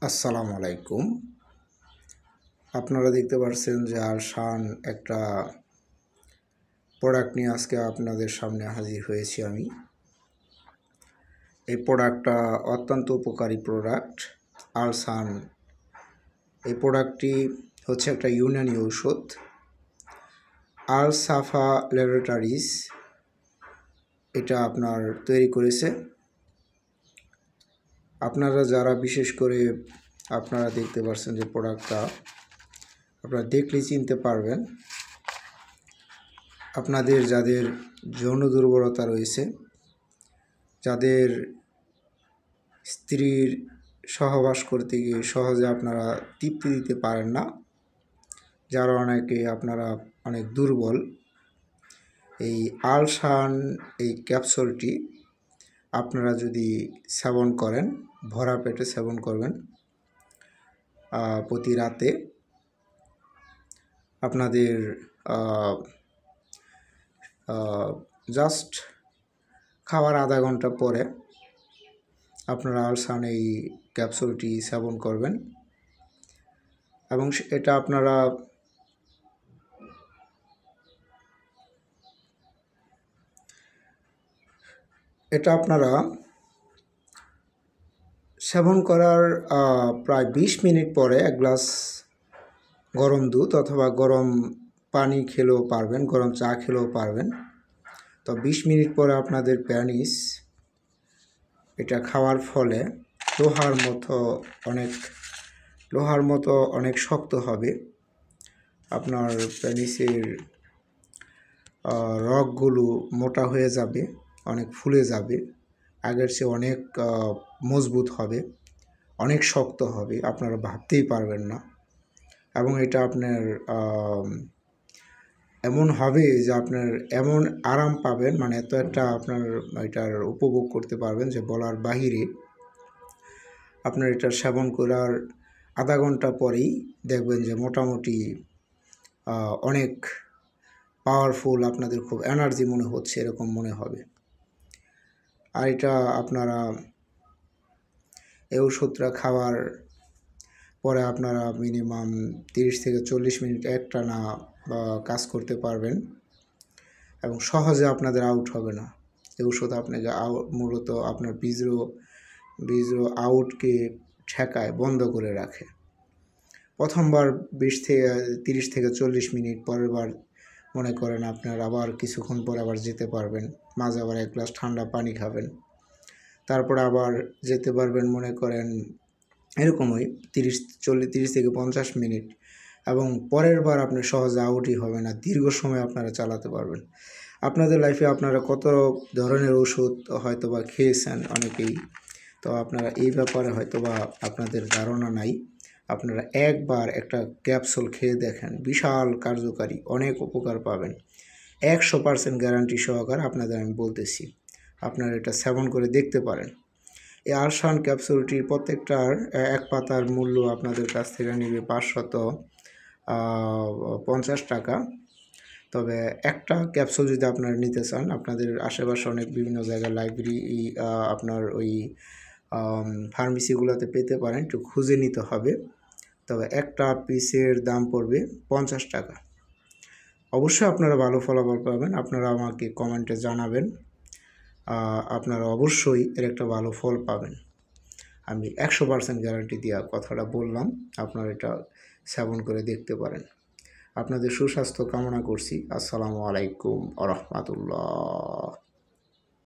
আসসালামু আলাইকুম। আপনারা দেখতে পাচ্ছেন যে আলশান একটা প্রোডাক্ট নিয়ে আজকে আপনাদের সামনে হাজির হয়েছি আমি। এই প্রোডাক্টটা অত্যন্ত উপকারী প্রোডাক্ট আলশান। এই প্রোডাক্টটি হচ্ছে একটা ইউনানি ঔষধ। আল সাফা ল্যাবরেটরিজ এটা আপনার তৈরি করেছে। আপনারা যারা বিশেষ করে আপনারা দেখতে পাচ্ছেন যে প্রোডাক্টটা আপনারা দেখলেই চিনতে পারবেন। আপনাদের যাদের যৌন দুর্বলতা রয়েছে, যাদের স্ত্রীর সহবাস করতে গিয়ে সহজে আপনারা তৃপ্তি দিতে পারেন না, যারা অনেকে আপনারা অনেক দুর্বল, এই আলশান এই ক্যাপসুলটি আপনারা যদি সেবন করেন, ভরা পেটে সেবন করবেন প্রতি রাতে, আপনাদের জাস্ট খাওয়ার আধা ঘন্টা পরে আপনারা আলশান এই ক্যাপসুলটি সেবন করবেন এবং এটা আপনারা সেবন করার প্রায় 20 মিনিট পরে এক গ্লাস গরম দুধ অথবা গরম পানি খেলেও পারবেন, গরম চা খেলেও পারবেন। তো 20 মিনিট পরে আপনাদের প্যানিস এটা খাওয়ার ফলে লোহার মতো অনেক শক্ত হবে। আপনার প্যানিসের রগগুলো মোটা হয়ে যাবে, অনেক ফুলে যাবে, আগের চেয়ে অনেক মজবুত হবে, অনেক শক্ত হবে, আপনারা ভাবতেই পারবেন না। এবং এটা আপনার এমন হবে যে আপনার এমন আরাম পাবেন, মানে এত একটা আপনার এটার উপভোগ করতে পারবেন যে বলার বাহিরে। আপনার এটা সেবন করার আধা ঘন্টা পরেই দেখবেন যে মোটামুটি অনেক পাওয়ারফুল, আপনাদের খুব এনার্জি মনে হচ্ছে, এরকম মনে হবে। আর এটা আপনারা এই ওষুধটা খাওয়ার পরে আপনারা মিনিমাম 30 থেকে 40 মিনিট একটানা কাজ করতে পারবেন এবং সহজে আপনাদের আউট হবে না। এই ওষুধ আপনাকে মূলত আপনার বীর্য আউটকে ঠেকায়, বন্ধ করে রাখে। প্রথমবার 30 থেকে 40 মিনিট, পরের বার মনে করেন আপনার আবার কিছুক্ষণ পর আবার যেতে পারবেন, মাঝে আবার এক গ্লাস ঠান্ডা পানি খাবেন, তারপর আবার যেতে পারবেন মনে করেন এরকমই 30 থেকে 50 মিনিট, এবং পরের বার আপনি সহজে আউটই হবে না, দীর্ঘ সময় আপনারা চালাতে পারবেন। আপনাদের লাইফে আপনারা কত ধরনের ওষুধ হয়তোবা খেয়েছেন অনেকেই, তো আপনারা এই ব্যাপারে হয়তোবা আপনাদের ধারণা নাই। আপনারা একবার একটা ক্যাপসুল খেয়ে দেখেন, বিশাল কার্যকারী, অনেক উপকার পাবেন। 100% গ্যারান্টি সহকারে আপনাদের আমি বলতেছি, আপনারা এটা সেবন করে দেখতে পারেন। এই আলশান ক্যাপসুলটির প্রত্যেকটার এক পাতার মূল্য আপনাদের কাছ থেকে নেবে 550 টাকা। তবে একটা ক্যাপসুল যদি আপনারা নিতে চান, আপনাদের আশেপাশে অনেক বিভিন্ন জায়গায় লাইব্রেরি, আপনার ওই ফার্মেসিগুলোতে পেতে পারেন, একটু খুঁজে নিতে হবে। তবে একটা পিসের দাম পড়বে 50 টাকা। অবশ্যই আপনারা ভালো ফলাফল পাবেন, আপনারা আমাকে কমেন্টে জানাবেন, আপনারা অবশ্যই এর একটা ভালো ফল পাবেন। আমি 100% গ্যারান্টি দেওয়া কথাটা বললাম, আপনারা এটা সেবন করে দেখতে পারেন। আপনাদের সুস্বাস্থ্য কামনা করছি। আসসালামু আলাইকুম ওয়া রাহমাতুল্লাহ।